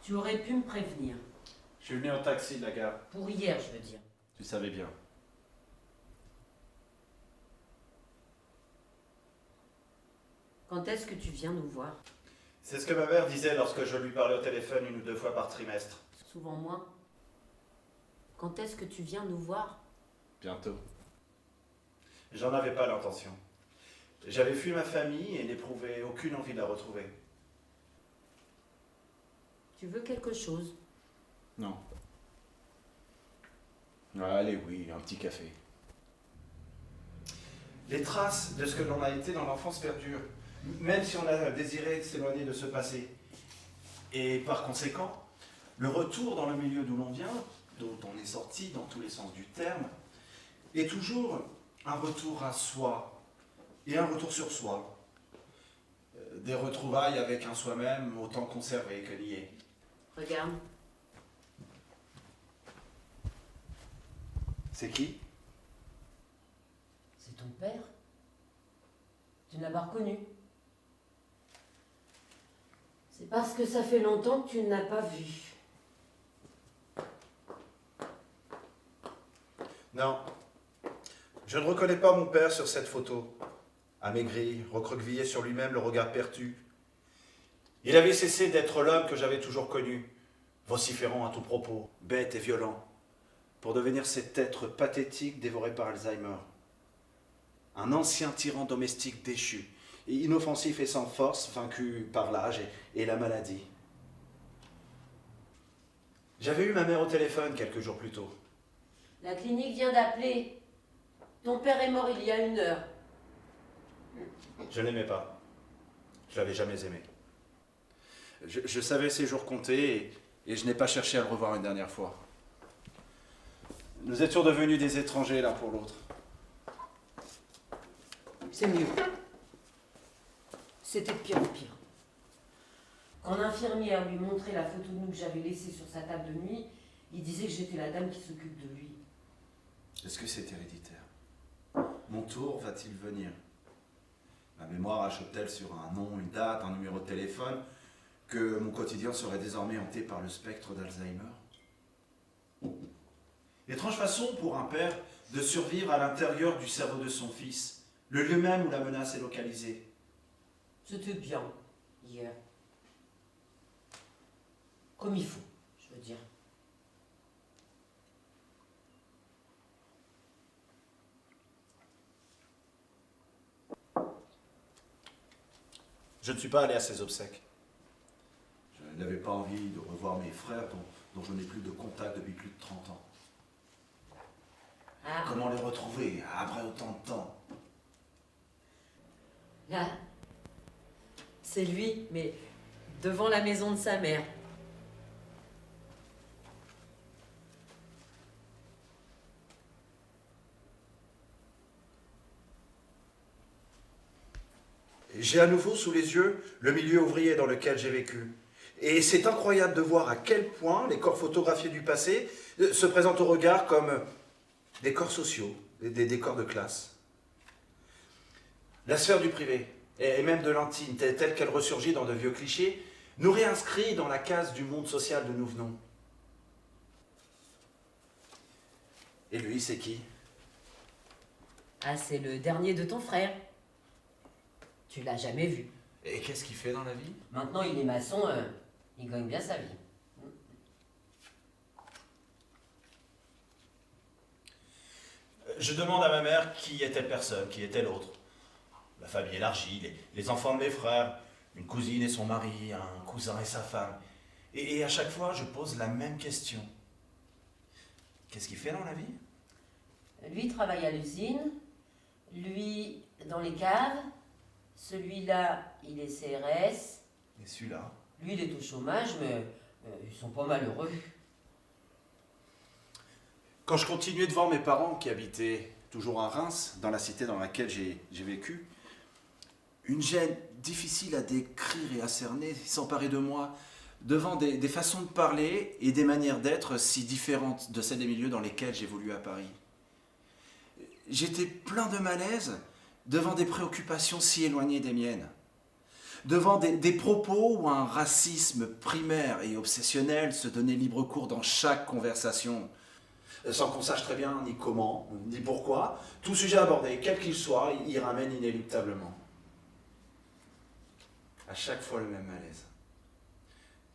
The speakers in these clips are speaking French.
Tu aurais pu me prévenir. Je suis venu en taxi de la gare. Pour hier, je veux dire. Tu savais bien. Quand est-ce que tu viens nous voir? C'est ce que ma mère disait lorsque je lui parlais au téléphone 1 ou 2 fois par trimestre. Souvent moins. Quand est-ce que tu viens nous voir? Bientôt. J'en avais pas l'intention. J'avais fui ma famille et n'éprouvais aucune envie de la retrouver. Tu veux quelque chose? Non. Allez, oui, un petit café. Les traces de ce que l'on a été dans l'enfance perdurent, même si on a désiré s'éloigner de ce passé. Et par conséquent, le retour dans le milieu d'où l'on vient, dont on est sorti dans tous les sens du terme, est toujours un retour à soi et un retour sur soi. Des retrouvailles avec un soi-même autant conservé que lié. Regarde. C'est qui? C'est ton père. Tu ne l'as pas reconnu. C'est parce que ça fait longtemps que tu ne l'as pas vu. Non. Je ne reconnais pas mon père sur cette photo. Amaigri, recroquevillé sur lui-même, le regard perdu. Il avait cessé d'être l'homme que j'avais toujours connu, vociférant à tout propos, bête et violent, pour devenir cet être pathétique dévoré par Alzheimer. Un ancien tyran domestique déchu, inoffensif et sans force, vaincu par l'âge et la maladie. J'avais eu ma mère au téléphone quelques jours plus tôt. La clinique vient d'appeler. Ton père est mort il y a 1 heure. Je ne l'aimais pas. Je l'avais jamais aimé. Je savais ses jours comptés et je n'ai pas cherché à le revoir une dernière fois. Nous étions devenus des étrangers l'un pour l'autre. C'est mieux. C'était de pire en pire. Quand l'infirmière lui montrait la photo de nous que j'avais laissée sur sa table de nuit, il disait que j'étais la dame qui s'occupe de lui. Est-ce que c'est héréditaire? Mon tour va-t-il venir? Ma mémoire achoppe-t-elle sur un nom, une date, un numéro de téléphone, que mon quotidien serait désormais hanté par le spectre d'Alzheimer? Étrange façon pour un père de survivre à l'intérieur du cerveau de son fils, le lieu même où la menace est localisée. C'était bien, hier. Comme il faut, je veux dire. Je ne suis pas allé à ses obsèques. Je n'avais pas envie de revoir mes frères dont je n'ai plus de contact depuis plus de 30 ans. Ah, Comment les retrouver après autant de temps? là, c'est lui, mais devant la maison de sa mère. J'ai à nouveau sous les yeux le milieu ouvrier dans lequel j'ai vécu. Et c'est incroyable de voir à quel point les corps photographiés du passé se présentent au regard comme des corps sociaux, des corps de classe. La sphère du privé, et même de l'intime, telle qu'elle ressurgit dans de vieux clichés, nous réinscrit dans la case du monde social d'où nous venons. Et lui, c'est qui? Ah, c'est le dernier de ton frère. Tu l'as jamais vu. Et qu'est-ce qu'il fait dans la vie? Maintenant, il est maçon, il gagne bien sa vie. Je demande à ma mère qui est telle personne, qui est telle autre. La famille élargie, les enfants de mes frères, une cousine et son mari, un cousin et sa femme. Et à chaque fois, je pose la même question. Qu'est-ce qu'il fait dans la vie? Lui il travaille à l'usine, lui dans les caves, celui-là, il est CRS, Et celui-là? lui il est au chômage, mais ils sont pas malheureux. Quand je continuais de voir mes parents qui habitaient toujours à Reims, dans la cité dans laquelle j'ai vécu, une gêne difficile à décrire et à cerner s'emparait de moi devant des façons de parler et des manières d'être si différentes de celles des milieux dans lesquels j'évoluais à Paris. J'étais plein de malaise devant des préoccupations si éloignées des miennes. Devant des propos où un racisme primaire et obsessionnel se donnait libre cours dans chaque conversation. Sans qu'on sache très bien ni comment, ni pourquoi, tout sujet abordé, quel qu'il soit, y ramène inéluctablement. À chaque fois le même malaise.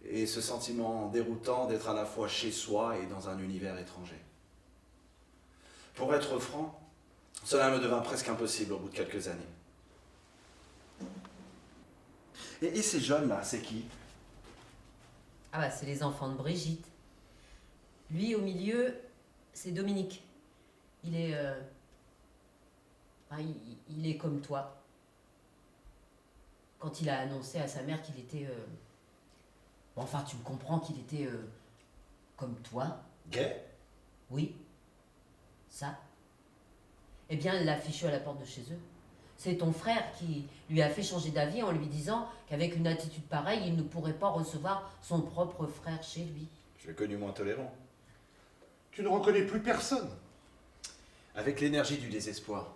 Et ce sentiment déroutant d'être à la fois chez soi et dans un univers étranger. Pour être franc, cela me devint presque impossible au bout de quelques années. Et ces jeunes-là, c'est qui? Ah bah c'est les enfants de Brigitte. Lui au milieu, c'est Dominique. Il est... il est comme toi. Quand il a annoncé à sa mère qu'il était... Enfin, tu me comprends qu'il était comme toi. Gay? Oui. Ça. Eh bien, elle l'a fichu à la porte de chez eux. C'est ton frère qui lui a fait changer d'avis en lui disant qu'avec une attitude pareille, il ne pourrait pas recevoir son propre frère chez lui. Je l'ai connu moins tolérant. Tu ne reconnais plus personne. Avec l'énergie du désespoir,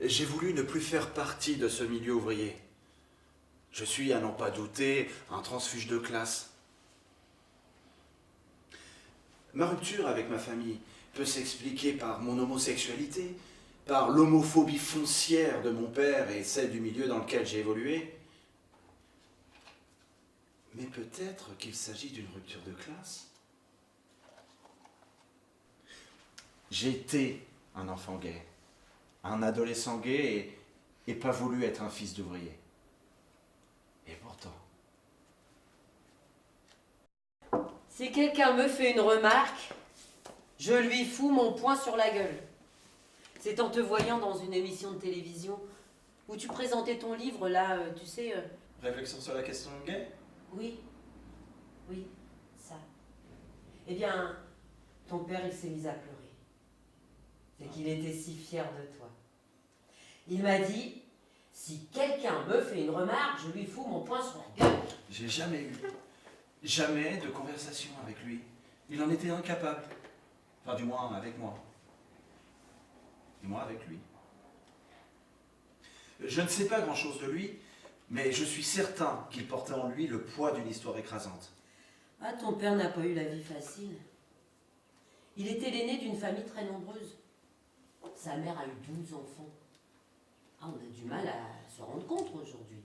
j'ai voulu ne plus faire partie de ce milieu ouvrier. Je suis, à n'en pas douter, un transfuge de classe. Ma rupture avec ma famille peut s'expliquer par mon homosexualité, par l'homophobie foncière de mon père et celle du milieu dans lequel j'ai évolué. Mais peut-être qu'il s'agit d'une rupture de classe. J'ai été un enfant gay, un adolescent gay et pas voulu être un fils d'ouvrier. Et pourtant... Si quelqu'un me fait une remarque, je lui fous mon poing sur la gueule. C'est en te voyant dans une émission de télévision où tu présentais ton livre, là, tu sais... Réflexion sur la question gay? Oui, oui, ça. Eh bien, ton père, il s'est mis à pleurer. C'est qu'il était si fier de toi. Il m'a dit, si quelqu'un me fait une remarque, je lui fous mon poing sur la gueule. J'ai jamais de conversation avec lui. Il en était incapable. Enfin, du moins avec moi. Et moi avec lui. Je ne sais pas grand-chose de lui, mais je suis certain qu'il portait en lui le poids d'une histoire écrasante. Ah, ton père n'a pas eu la vie facile. Il était l'aîné d'une famille très nombreuse. Sa mère a eu 12 enfants. Ah, on a du mal à se rendre compte aujourd'hui.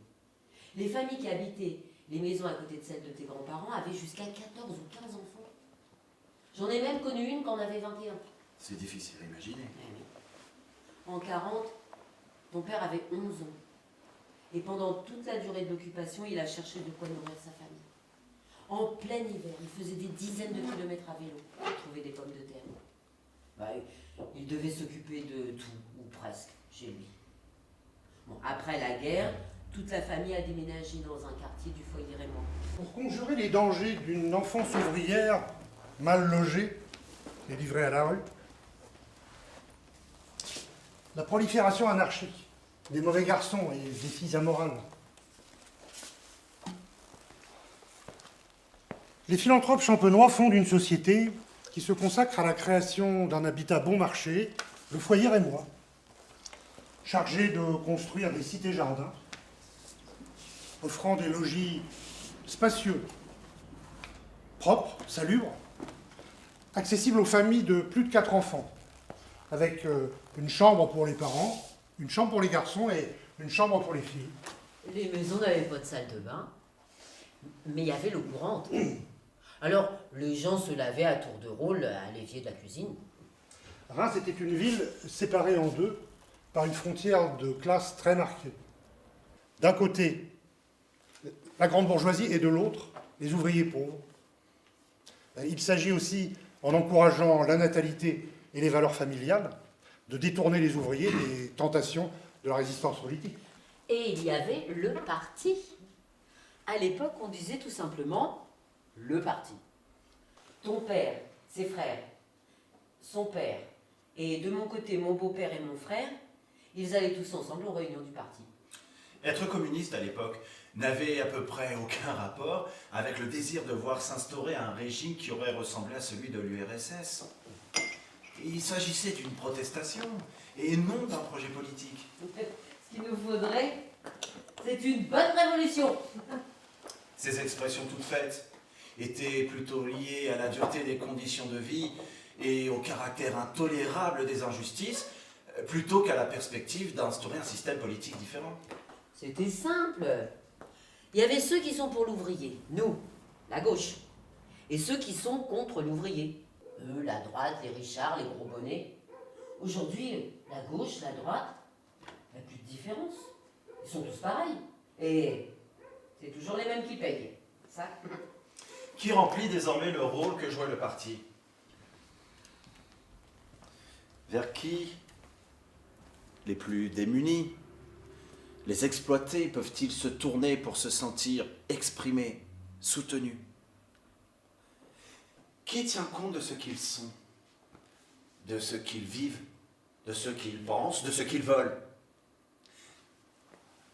Les familles qui habitaient les maisons à côté de celles de tes grands-parents avaient jusqu'à 14 ou 15 enfants. J'en ai même connu une qui en avait 21. C'est difficile à imaginer. Eh oui. En 40, ton père avait 11 ans. Et pendant toute la durée de l'occupation, il a cherché de quoi nourrir sa famille. En plein hiver, il faisait des dizaines de kilomètres à vélo pour trouver des pommes de terre. Bah, il devait s'occuper de tout, ou presque, chez lui. Bon, après la guerre, toute la famille a déménagé dans un quartier du foyer Raymond. Pour conjurer les dangers d'une enfance ouvrière mal logée et livrée à la rue, la prolifération anarchique des mauvais garçons et des filles amorales, les philanthropes champenois fondent une société qui se consacre à la création d'un habitat bon marché, le foyer Rémois, chargé de construire des cités-jardins, offrant des logis spacieux, propres, salubres, accessibles aux familles de plus de 4 enfants, avec une chambre pour les parents, une chambre pour les garçons et une chambre pour les filles. Les maisons n'avaient pas de salle de bain, mais il y avait l'eau courante. Alors, les gens se lavaient à tour de rôle à l'évier de la cuisine. Reims était une ville séparée en deux par une frontière de classe très marquée. D'un côté, la grande bourgeoisie et de l'autre, les ouvriers pauvres. Il s'agit aussi, en encourageant la natalité et les valeurs familiales, de détourner les ouvriers des tentations de la résistance politique. Et il y avait le parti. À l'époque, on disait tout simplement le parti. Ton père, ses frères, son père, et de mon côté, mon beau-père et mon frère, ils allaient tous ensemble aux réunions du parti. Être communiste à l'époque n'avait à peu près aucun rapport avec le désir de voir s'instaurer un régime qui aurait ressemblé à celui de l'URSS. Il s'agissait d'une protestation et non d'un projet politique. Ce qu'il nous faudrait, C'est une bonne révolution. Ces expressions toutes faites étaient plutôt liées à la dureté des conditions de vie et au caractère intolérable des injustices, plutôt qu'à la perspective d'instaurer un système politique différent. C'était simple. Il y avait ceux qui sont pour l'ouvrier, nous, la gauche, et ceux qui sont contre l'ouvrier, eux, la droite, les Richards, les gros bonnets. Aujourd'hui, la gauche, la droite, il n'y a plus de différence. Ils sont tous pareils. Et c'est toujours les mêmes qui payent. Ça. Qui remplit désormais le rôle que jouait le parti? Vers qui les plus démunis, les exploités peuvent-ils se tourner pour se sentir exprimés, soutenus? Qui tient compte de ce qu'ils sont, de ce qu'ils vivent, de ce qu'ils pensent, de ce qu'ils veulent?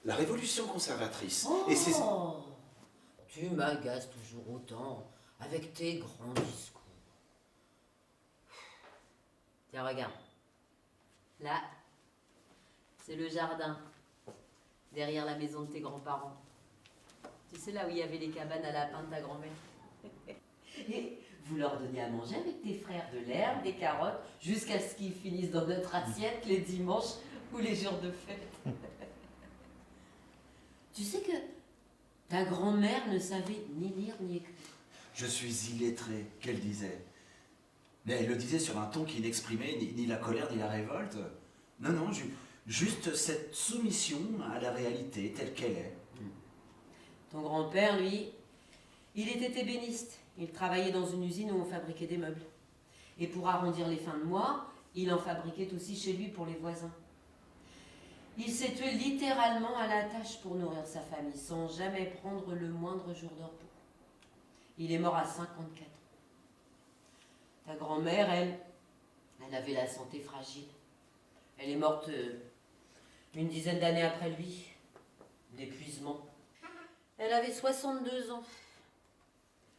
La révolution conservatrice et ses... Tu m'agaces toujours autant avec tes grands discours. Tiens, regarde. Là, c'est le jardin, derrière la maison de tes grands-parents. Tu sais, là où il y avait les cabanes à lapins de ta grand-mère. Et vous leur donnez à manger avec tes frères de l'herbe, des carottes, jusqu'à ce qu'ils finissent dans notre assiette les dimanches ou les jours de fête. Tu sais que ta grand-mère ne savait ni lire ni écrire. Je suis illettré, qu'elle disait. Mais elle le disait sur un ton qui n'exprimait ni la colère ni la révolte. Non, non, juste cette soumission à la réalité telle qu'elle est. Ton grand-père, lui, il était ébéniste. Il travaillait dans une usine où on fabriquait des meubles. Et pour arrondir les fins de mois, il en fabriquait aussi chez lui pour les voisins. Il s'est tué littéralement à la tâche pour nourrir sa famille, sans jamais prendre le moindre jour de repos. Il est mort à 54 ans. Ta grand-mère, elle avait la santé fragile. Elle est morte une dizaine d'années après lui, d'épuisement. Elle avait 62 ans.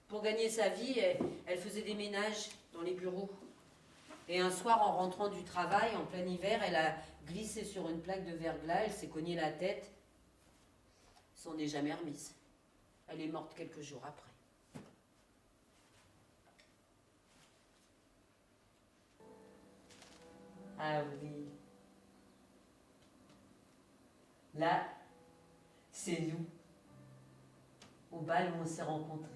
Pour gagner sa vie, elle faisait des ménages dans les bureaux. Et un soir, en rentrant du travail, en plein hiver, elle a glissé sur une plaque de verglas, elle s'est cognée la tête, s'en est jamais remise. Elle est morte quelques jours après. Ah oui. Là, c'est nous, au bal où on s'est rencontrés.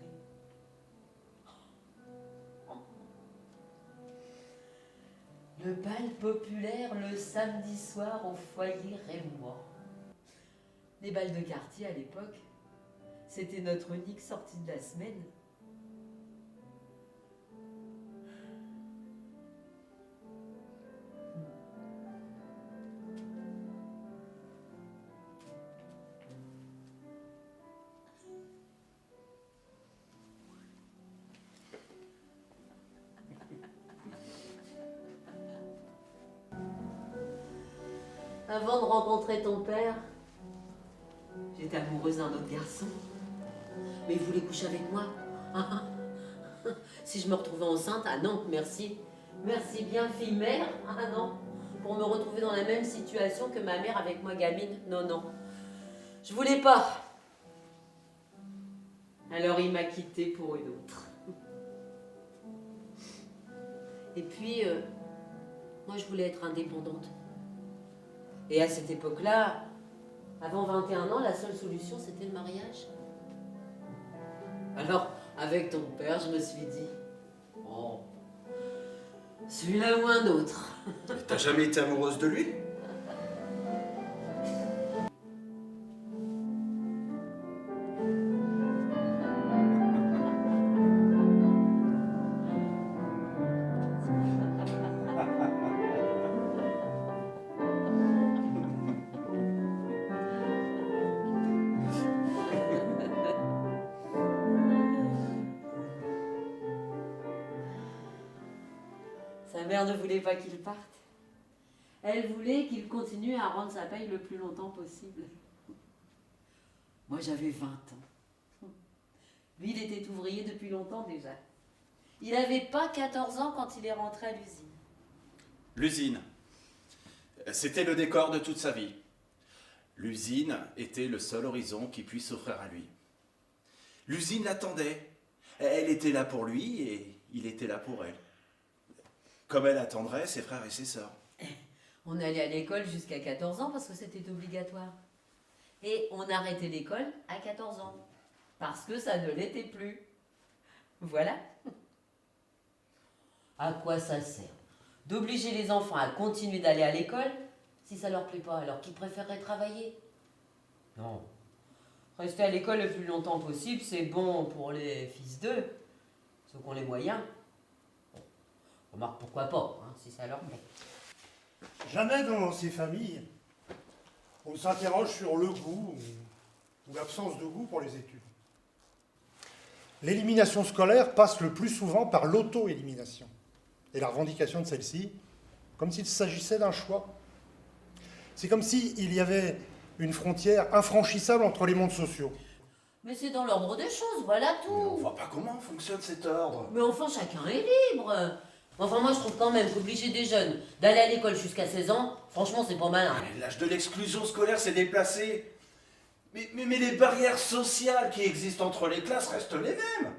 Le bal populaire le samedi soir au foyer Rémois. Les bals de quartier à l'époque, c'était notre unique sortie de la semaine. Avant de rencontrer ton père, j'étais amoureuse d'un autre garçon. Mais il voulait coucher avec moi. Si je me retrouvais enceinte, ah non, merci. Merci bien, fille-mère. Ah non. Pour me retrouver dans la même situation que ma mère avec moi gamine. Non, non. Je voulais pas. Alors il m'a quittée pour une autre. Et puis, moi je voulais être indépendante. Et à cette époque-là, avant 21 ans, la seule solution, c'était le mariage. Alors, avec ton père, je me suis dit, oh, celui-là ou un autre. T'as jamais été amoureuse de lui? Sa mère ne voulait pas qu'il parte. Elle voulait qu'il continue à rendre sa paye le plus longtemps possible. Moi, j'avais 20 ans. Lui, il était ouvrier depuis longtemps déjà. Il n'avait pas 14 ans quand il est rentré à l'usine. L'usine, c'était le décor de toute sa vie. L'usine était le seul horizon qui puisse s'offrir à lui. L'usine l'attendait. Elle était là pour lui et il était là pour elle. Comme elle attendrait ses frères et ses sœurs. On allait à l'école jusqu'à 14 ans parce que c'était obligatoire. Et on arrêtait l'école à 14 ans. Parce que ça ne l'était plus. Voilà. À quoi ça sert d'obliger les enfants à continuer d'aller à l'école si ça leur plaît pas, alors qu'ils préféreraient travailler? Non. Rester à l'école le plus longtemps possible, c'est bon pour les fils d'eux, ceux qui ont les moyens. Bon. Remarque, pourquoi pas, hein, si ça leur plaît. Jamais dans ces familles, on s'interroge sur le goût ou l'absence de goût pour les études. L'élimination scolaire passe le plus souvent par l'auto-élimination et la revendication de celle-ci, comme s'il s'agissait d'un choix. C'est comme s'il y avait une frontière infranchissable entre les mondes sociaux. Mais c'est dans l'ordre des choses, voilà Mais on tout. voit pas comment fonctionne cet ordre. Mais enfin, chacun est libre. Enfin, moi, je trouve quand même qu'obliger des jeunes d'aller à l'école jusqu'à 16 ans, franchement, c'est pas malin. L'âge de l'exclusion scolaire s'est déplacé. Mais les barrières sociales qui existent entre les classes restent les mêmes.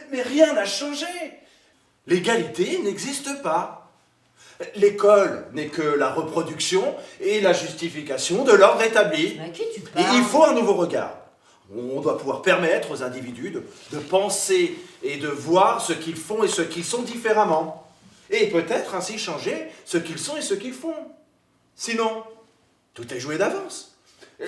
Mais rien n'a changé. L'égalité n'existe pas. L'école n'est que la reproduction et la justification de l'ordre établi. Mais à qui tu Et parles? il faut un nouveau regard. On doit pouvoir permettre aux individus de penser et de voir ce qu'ils font et ce qu'ils sont différemment. Et peut-être ainsi changer ce qu'ils sont et ce qu'ils font. Sinon, tout est joué d'avance.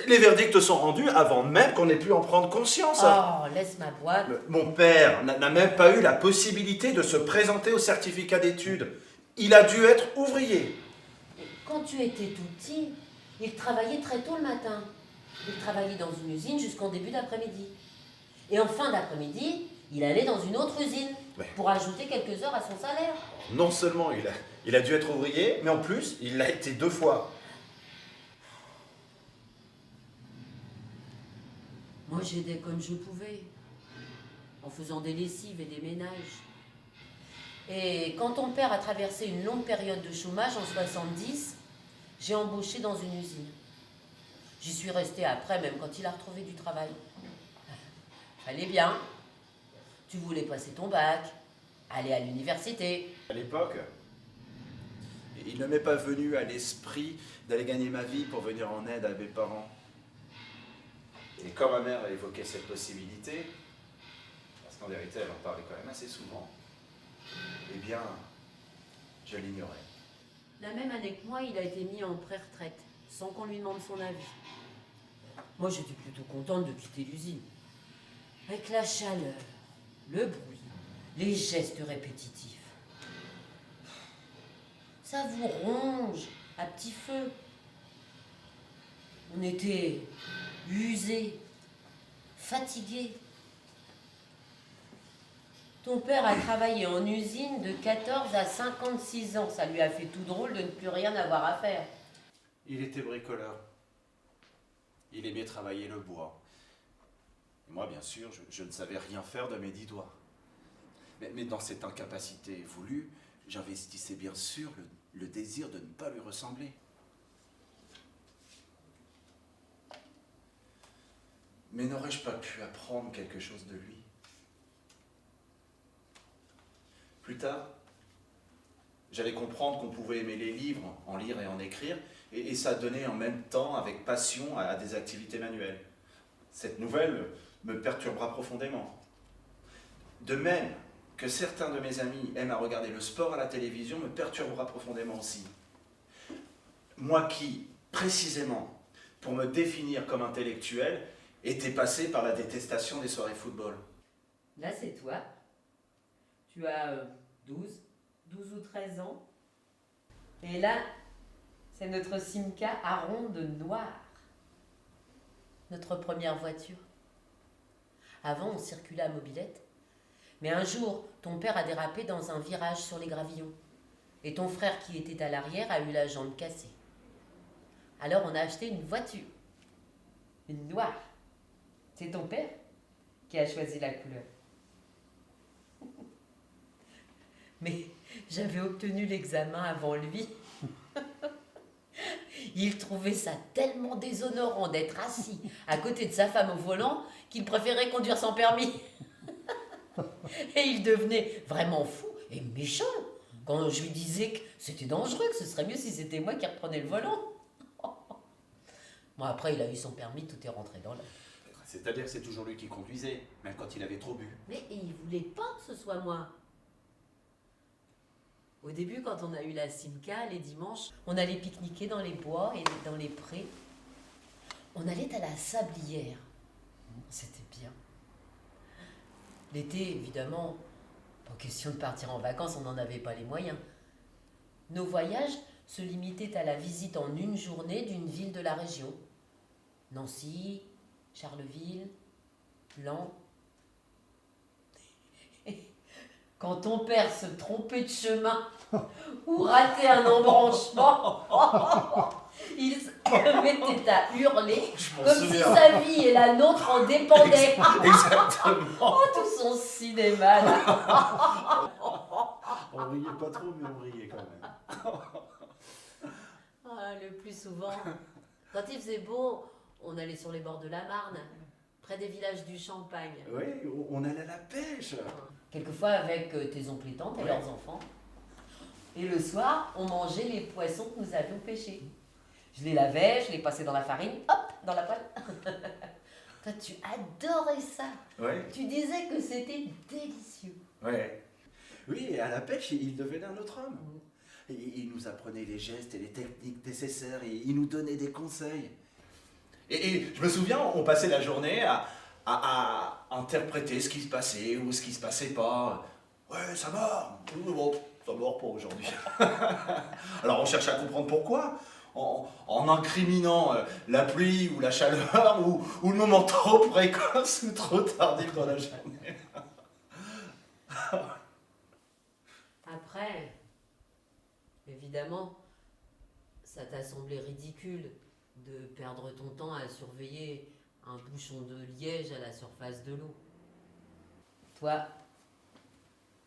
Les verdicts sont rendus avant même qu'on ait pu en prendre conscience. Oh, laisse ma boîte. Mon père n'a même pas eu la possibilité de se présenter au certificat d'études. Il a dû être ouvrier. Quand tu étais tout petit, il travaillait très tôt le matin. Il travaillait dans une usine jusqu'en début d'après-midi. Et en fin d'après-midi, il allait dans une autre usine pour ajouter quelques heures à son salaire. Non seulement il a dû être ouvrier, mais en plus, il l'a été 2 fois. Moi, j'aidais comme je pouvais, en faisant des lessives et des ménages. Et quand ton père a traversé une longue période de chômage en 70, j'ai embauché dans une usine. J'y suis restée après, même quand il a retrouvé du travail. Fallait bien. Tu voulais passer ton bac, aller à l'université. À l'époque, il ne m'est pas venu à l'esprit d'aller gagner ma vie pour venir en aide à mes parents. Et quand ma mère a évoqué cette possibilité, parce qu'en vérité elle en parlait quand même assez souvent, eh bien, je l'ignorais. La même année que moi, il a été mis en pré-retraite, sans qu'on lui demande son avis. Moi, j'étais plutôt contente de quitter l'usine. Avec la chaleur, le bruit, les gestes répétitifs. Ça vous ronge à petit feu. On était usés, fatigués. Ton père a travaillé en usine de 14 à 56 ans. Ça lui a fait tout drôle de ne plus rien avoir à faire. Il était bricoleur. Il aimait travailler le bois. Et moi, bien sûr, je ne savais rien faire de mes 10 doigts. Mais dans cette incapacité voulue, j'investissais bien sûr le désir de ne pas lui ressembler. Mais n'aurais-je pas pu apprendre quelque chose de lui? Plus tard, j'allais comprendre qu'on pouvait aimer les livres, en lire et en écrire, et s'adonner en même temps avec passion à des activités manuelles. Cette nouvelle me perturbera profondément. De même que certains de mes amis aiment à regarder le sport à la télévision, me perturbera profondément aussi. Moi qui, précisément, pour me définir comme intellectuel, était passé par la détestation des soirées football. Là, c'est toi. Tu as 12 ou 13 ans. Et là, c'est notre Simca à ronde noire. Notre première voiture. Avant, on circulait à mobilette. Mais un jour, ton père a dérapé dans un virage sur les gravillons. Et ton frère qui était à l'arrière a eu la jambe cassée. Alors on a acheté une voiture. Une noire. C'est ton père qui a choisi la couleur. Mais j'avais obtenu l'examen avant lui. Il trouvait ça tellement déshonorant d'être assis à côté de sa femme au volant qu'il préférait conduire sans permis. Et il devenait vraiment fou et méchant quand je lui disais que c'était dangereux, que ce serait mieux si c'était moi qui reprenais le volant. Bon, après, il a eu son permis, tout est rentré dans l'ordre. C'est-à-dire que c'est toujours lui qui conduisait, même quand il avait trop bu. Mais il voulait pas que ce soit moi. Au début, quand on a eu la Simca, les dimanches, on allait pique-niquer dans les bois et dans les prés. On allait à la sablière. C'était bien. L'été, évidemment, pas question de partir en vacances, on n'en avait pas les moyens. Nos voyages se limitaient à la visite en une journée d'une ville de la région. Nancy, Charleville, Laon. Quand ton père se trompait de chemin ou ratait un embranchement, il se mettait à hurler comme si sa vie et la nôtre en dépendaient. Exactement. Oh, tout son cinéma là. On riait pas trop, mais on riait quand même. Ah, le plus souvent, quand il faisait beau, on allait sur les bords de la Marne, près des villages du Champagne. Oui, on allait à la pêche. Quelquefois avec tes oncles et tantes et leurs enfants. Et le soir, on mangeait les poissons que nous avions pêchés. Je les lavais, je les passais dans la farine, hop, dans la poêle. Toi, tu adorais ça. Ouais. Tu disais que c'était délicieux. Ouais. Oui, et à la pêche, il devenait un autre homme. Il nous apprenait les gestes et les techniques nécessaires, et il nous donnait des conseils. Et je me souviens, on passait la journée à interpréter ce qui se passait ou ce qui se passait pas. Ouais, ça mord. Bon, ça mord pas aujourd'hui. Alors on cherche à comprendre pourquoi, en incriminant la pluie ou la chaleur ou le moment trop précoce ou trop tardif dans la journée. Après, évidemment, ça t'a semblé ridicule de perdre ton temps à surveiller un bouchon de liège à la surface de l'eau. Toi,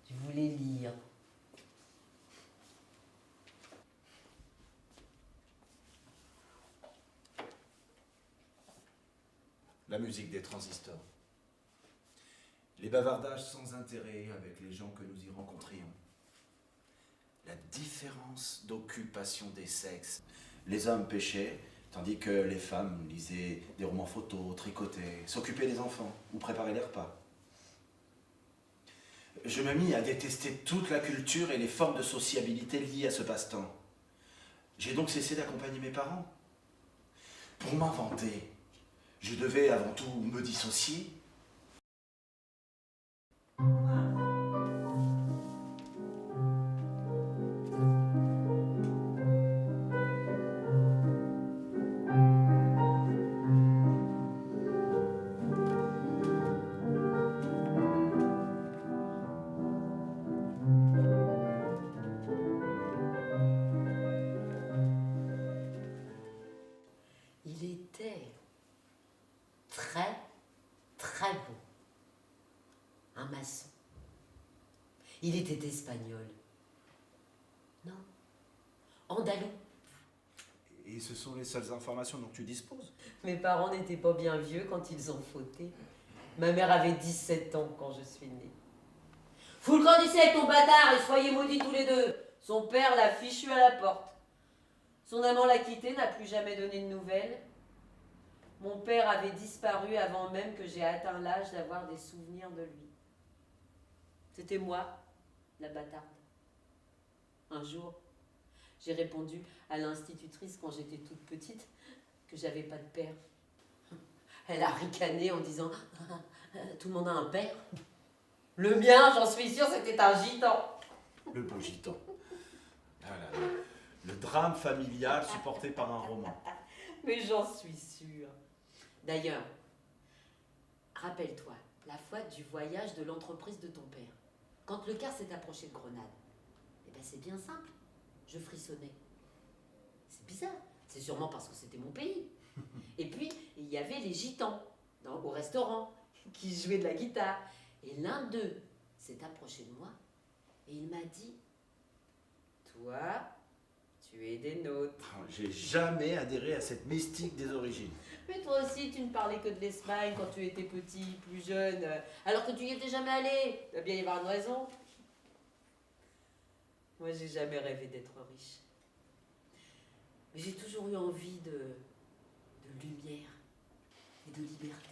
tu voulais lire. La musique des transistors. Les bavardages sans intérêt avec les gens que nous y rencontrions. La différence d'occupation des sexes. Les hommes pêchaient, tandis que les femmes lisaient des romans photos, tricotaient, s'occupaient des enfants ou préparaient les repas. Je me mis à détester toute la culture et les formes de sociabilité liées à ce passe-temps. J'ai donc cessé d'accompagner mes parents. Pour m'inventer, je devais avant tout me dissocier. Il était très, très beau. Un maçon. Il était espagnol. Non, andalou. Et ce sont les seules informations dont tu disposes. Mes parents n'étaient pas bien vieux quand ils ont fauté. Ma mère avait 17 ans quand je suis née. Fous le camp d'ici avec ton bâtard et soyez maudits tous les deux. Son père l'a fichu à la porte. Son amant l'a quitté, n'a plus jamais donné de nouvelles. Mon père avait disparu avant même que j'aie atteint l'âge d'avoir des souvenirs de lui. C'était moi, la bâtarde. Un jour, j'ai répondu à l'institutrice quand j'étais toute petite que j'avais pas de père. Elle a ricané en disant « Tout le monde a un père ?» Le mien, j'en suis sûre, c'était un gitan. Le beau gitan. Ah là là. Le drame familial supporté par un roman. Mais j'en suis sûre. D'ailleurs, rappelle-toi, la fois du voyage de l'entreprise de ton père. Quand le car s'est approché de Grenade, eh ben c'est bien simple, je frissonnais. C'est bizarre, c'est sûrement parce que c'était mon pays. Et puis, il y avait les gitans au restaurant qui jouaient de la guitare. Et l'un d'eux s'est approché de moi et il m'a dit « Toi, tu es des nôtres. J'ai jamais adhéré à cette mystique des origines. Mais toi aussi, tu ne parlais que de l'Espagne quand tu étais petit, plus jeune, alors que tu y étais jamais allé. Il doit bien y avoir une raison. Moi, j'ai jamais rêvé d'être riche. Mais j'ai toujours eu envie de lumière et de liberté.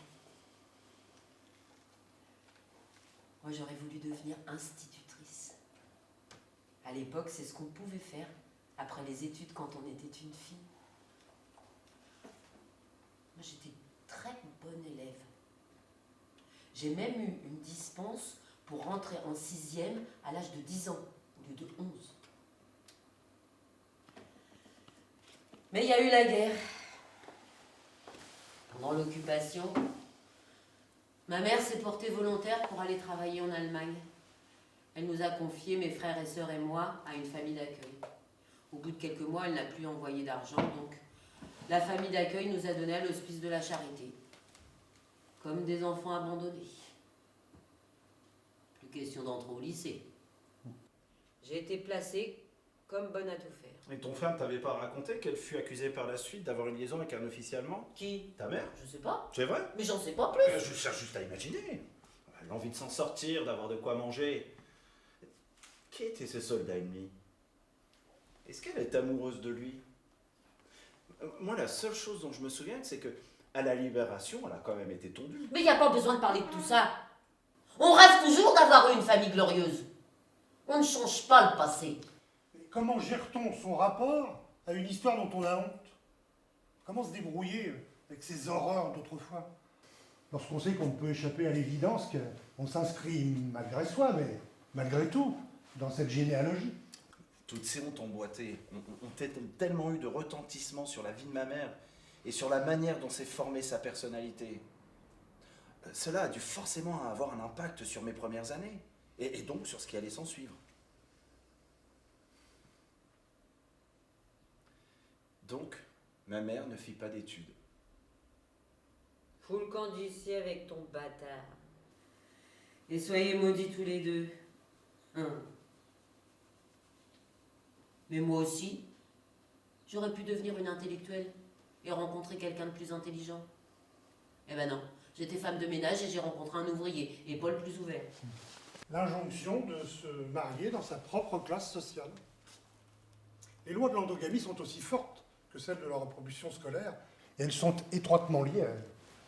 Moi, j'aurais voulu devenir institutrice. À l'époque, c'est ce qu'on pouvait faire après les études quand on était une fille. Moi, j'étais très bonne élève. J'ai même eu une dispense pour rentrer en 6e à l'âge de 10 ans, au lieu de 11. Mais il y a eu la guerre. Pendant l'occupation, ma mère s'est portée volontaire pour aller travailler en Allemagne. Elle nous a confiés, mes frères et sœurs et moi, à une famille d'accueil. Au bout de quelques mois, elle n'a plus envoyé d'argent, donc la famille d'accueil nous a donné à l'hospice de la Charité, comme des enfants abandonnés. Plus question d'entrer au lycée. J'ai été placée comme bonne à tout faire. Et ton frère ne t'avait pas raconté qu'elle fut accusée par la suite d'avoir une liaison avec un officier allemand? Qui? Ta mère? Je sais pas. C'est vrai? Mais j'en sais pas plus. Je cherche juste à imaginer. L'envie de s'en sortir, d'avoir de quoi manger. Qui était ce soldat ennemi? Est-ce qu'elle est amoureuse de lui? Moi, la seule chose dont je me souviens, c'est que à la Libération, elle a quand même été tondue. Mais il n'y a pas besoin de parler de tout ça. On rêve toujours d'avoir eu une famille glorieuse. On ne change pas le passé. Mais comment gère-t-on son rapport à une histoire dont on a honte? Comment se débrouiller avec ces horreurs d'autrefois? Lorsqu'on sait qu'on ne peut échapper à l'évidence qu'on s'inscrit malgré soi, mais malgré tout, dans cette généalogie. Toutes ces hontes emboîtées ont tellement eu de retentissement sur la vie de ma mère et sur la manière dont s'est formée sa personnalité. Cela a dû forcément avoir un impact sur mes premières années, et donc sur ce qui allait s'en suivre. Donc, ma mère ne fit pas d'études. Fous le camp d'ici avec ton bâtard. Et soyez maudits tous les deux. Mais moi aussi, j'aurais pu devenir une intellectuelle et rencontrer quelqu'un de plus intelligent. Eh ben non, j'étais femme de ménage et j'ai rencontré un ouvrier, et pas le plus ouvert. L'injonction de se marier dans sa propre classe sociale. Les lois de l'endogamie sont aussi fortes que celles de la reproduction scolaire, et elles sont étroitement liées à elle.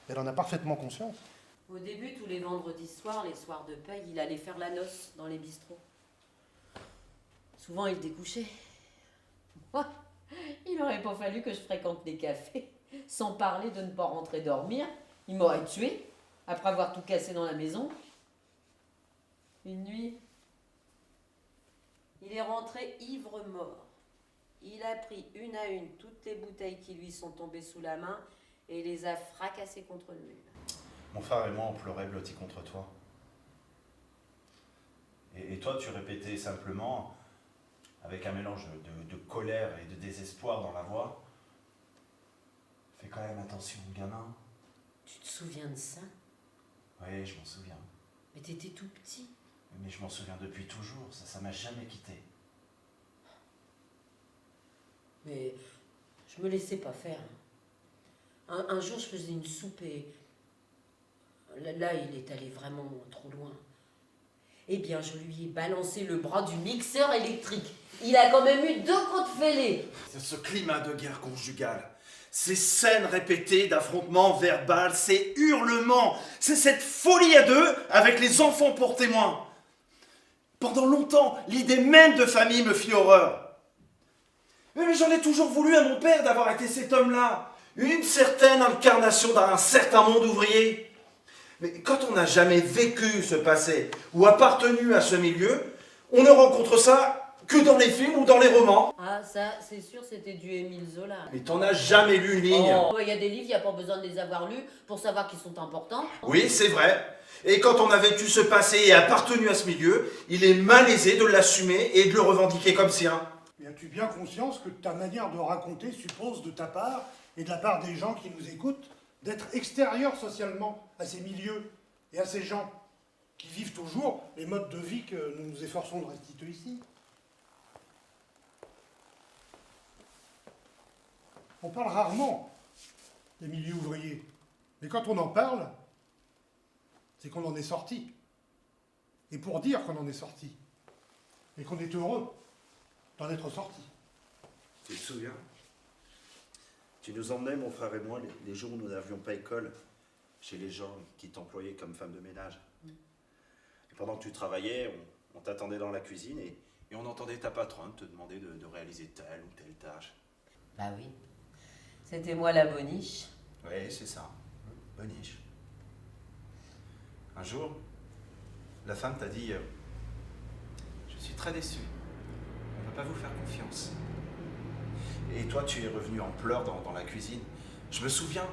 Elle en a parfaitement conscience. Au début, tous les vendredis soirs, les soirs de paye, il allait faire la noce dans les bistrots. Souvent, il découchait. Moi, il n'aurait pas fallu que je fréquente les cafés, sans parler de ne pas rentrer dormir. Il m'aurait tué, après avoir tout cassé dans la maison. Une nuit, il est rentré ivre-mort. Il a pris une à une toutes les bouteilles qui lui sont tombées sous la main et les a fracassées contre le mur. Mon frère et moi, on pleurait blottis contre toi. Et toi, tu répétais simplement, avec un mélange de colère et de désespoir dans la voix, « Fais quand même attention, gamin. » Tu te souviens de ça? Oui, je m'en souviens. Mais t'étais tout petit. Mais je m'en souviens depuis toujours, ça m'a jamais quitté. Mais je me laissais pas faire. Un jour, je faisais une soupe et... Là, il est allé vraiment trop loin. Eh bien, je lui ai balancé le bras du mixeur électrique. Il a quand même eu 2 coups de fêlé. Ce climat de guerre conjugale, ces scènes répétées d'affrontements verbal, ces hurlements, c'est cette folie à deux avec les enfants pour témoins. Pendant longtemps, l'idée même de famille me fit horreur. Mais j'en ai toujours voulu à mon père d'avoir été cet homme-là, une certaine incarnation d'un certain monde ouvrier. Mais quand on n'a jamais vécu ce passé ou appartenu à ce milieu, on ne rencontre ça que dans les films ou dans les romans. Ah, ça, c'est sûr, c'était du Émile Zola. Mais t'en as jamais lu une ligne. Oh, il y a des livres, il n'y a pas besoin de les avoir lus pour savoir qu'ils sont importants. Oui, c'est vrai. Et quand on a vécu ce passé et appartenu à ce milieu, il est malaisé de l'assumer et de le revendiquer comme sien. Mais as-tu bien conscience que ta manière de raconter suppose de ta part et de la part des gens qui nous écoutent d'être extérieur socialement à ces milieux et à ces gens qui vivent toujours les modes de vie que nous nous efforçons de restituer ici? On parle rarement des milieux ouvriers. Mais quand on en parle, c'est qu'on en est sorti. Et pour dire qu'on en est sorti. Et qu'on est heureux d'en être sorti. Tu te souviens? Tu nous emmenais, mon frère et moi, les jours où nous n'avions pas école, chez les gens qui t'employaient comme femme de ménage. Et pendant que tu travaillais, on t'attendait dans la cuisine et on entendait ta patronne te demander de réaliser telle ou telle tâche. Bah oui. C'était moi la boniche. Oui, c'est ça. Boniche. Un jour, la femme t'a dit je suis très déçu. On ne peut pas vous faire confiance. Et toi, tu es revenu en pleurs dans la cuisine. Je me souviens,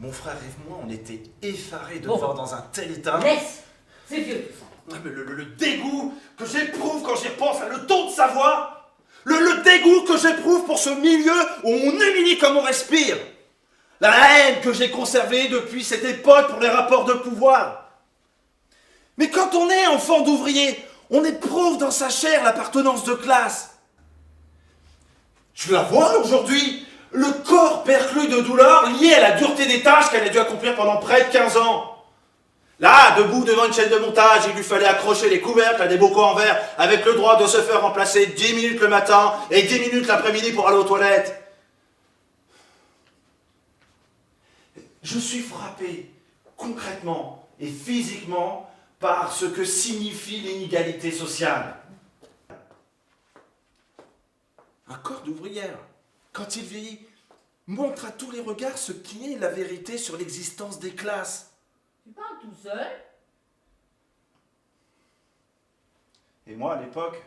mon frère et moi, on était effarés de Bon. voir dans un tel état. Laisse! C'est vieux tout ça. Ah, mais le dégoût que j'éprouve quand j'y repense à le ton de sa voix, le dégoût que j'éprouve pour ce milieu où on humilie comme on respire, la haine que j'ai conservée depuis cette époque pour les rapports de pouvoir. Mais quand on est enfant d'ouvrier, on éprouve dans sa chair l'appartenance de classe. Je la vois aujourd'hui, le corps perclus de douleur lié à la dureté des tâches qu'elle a dû accomplir pendant près de 15 ans. Là, debout devant une chaîne de montage, il lui fallait accrocher les couvercles à des bocaux en verre avec le droit de se faire remplacer 10 minutes le matin et 10 minutes l'après-midi pour aller aux toilettes. Je suis frappé concrètement et physiquement par ce que signifie l'inégalité sociale. Un corps d'ouvrière, quand il vieillit, montre à tous les regards ce qui est la vérité sur l'existence des classes. Tu parles tout seul? Et moi, à l'époque,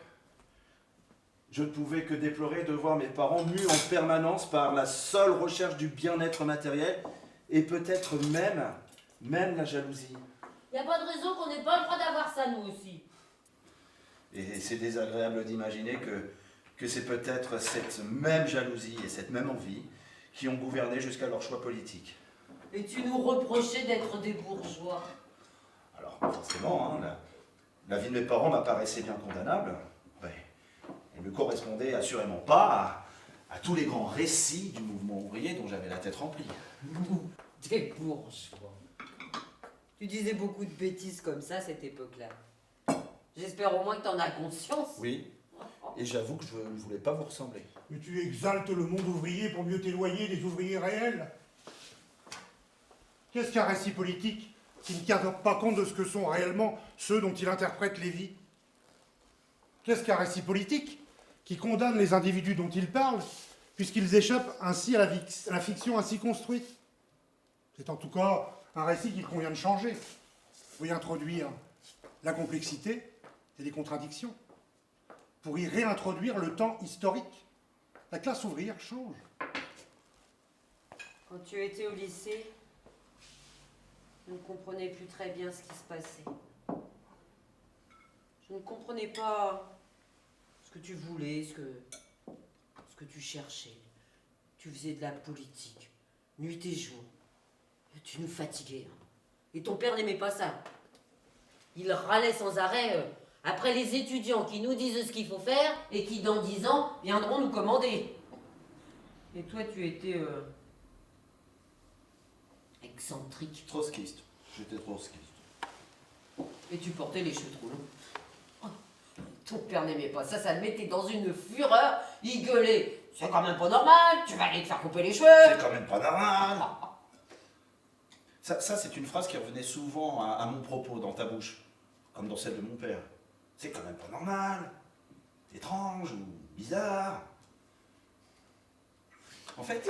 je ne pouvais que déplorer de voir mes parents mus en permanence par la seule recherche du bien-être matériel et peut-être même la jalousie. Y a pas de raison qu'on n'ait pas le droit d'avoir ça, nous aussi. Et c'est désagréable d'imaginer que c'est peut-être cette même jalousie et cette même envie qui ont gouverné jusqu'à leur choix politique. Et tu nous reprochais d'être des bourgeois. Alors, forcément, hein, la vie de mes parents m'apparaissait bien condamnable. Ouais, elle ne correspondait assurément pas à tous les grands récits du mouvement ouvrier dont j'avais la tête remplie. Nous, des bourgeois. Tu disais beaucoup de bêtises comme ça à cette époque-là. J'espère au moins que t'en as conscience. Oui, et j'avoue que je ne voulais pas vous ressembler. Mais tu exaltes le monde ouvrier pour mieux t'éloigner des ouvriers réels. Qu'est-ce qu'un récit politique qui ne tient pas compte de ce que sont réellement ceux dont il interprète les vies? Qu'est-ce qu'un récit politique qui condamne les individus dont il parle, puisqu'ils échappent ainsi à la fiction ainsi construite? C'est en tout cas un récit qu'il convient de changer, pour y introduire la complexité et les contradictions, pour y réintroduire le temps historique. La classe ouvrière change. Quand tu étais au lycée, je ne comprenais plus très bien ce qui se passait. Je ne comprenais pas ce que tu voulais, ce que tu cherchais. Tu faisais de la politique, nuit et jour. Tu nous fatiguais. Hein. Et ton père n'aimait pas ça. Il râlait sans arrêt après les étudiants qui nous disent ce qu'il faut faire et qui, dans 10 ans, viendront nous commander. Et toi, tu étais excentrique. Trotskiste. J'étais trotskiste. Et tu portais les cheveux trop longs. Oh, ton père n'aimait pas ça, ça le mettait dans une fureur. Il gueulait. C'est quand même pas normal, tu vas aller te faire couper les cheveux. C'est quand même pas normal. Ça c'est une phrase qui revenait souvent à mon propos dans ta bouche, comme dans celle de mon père. C'est quand même pas normal, étrange ou bizarre. En fait,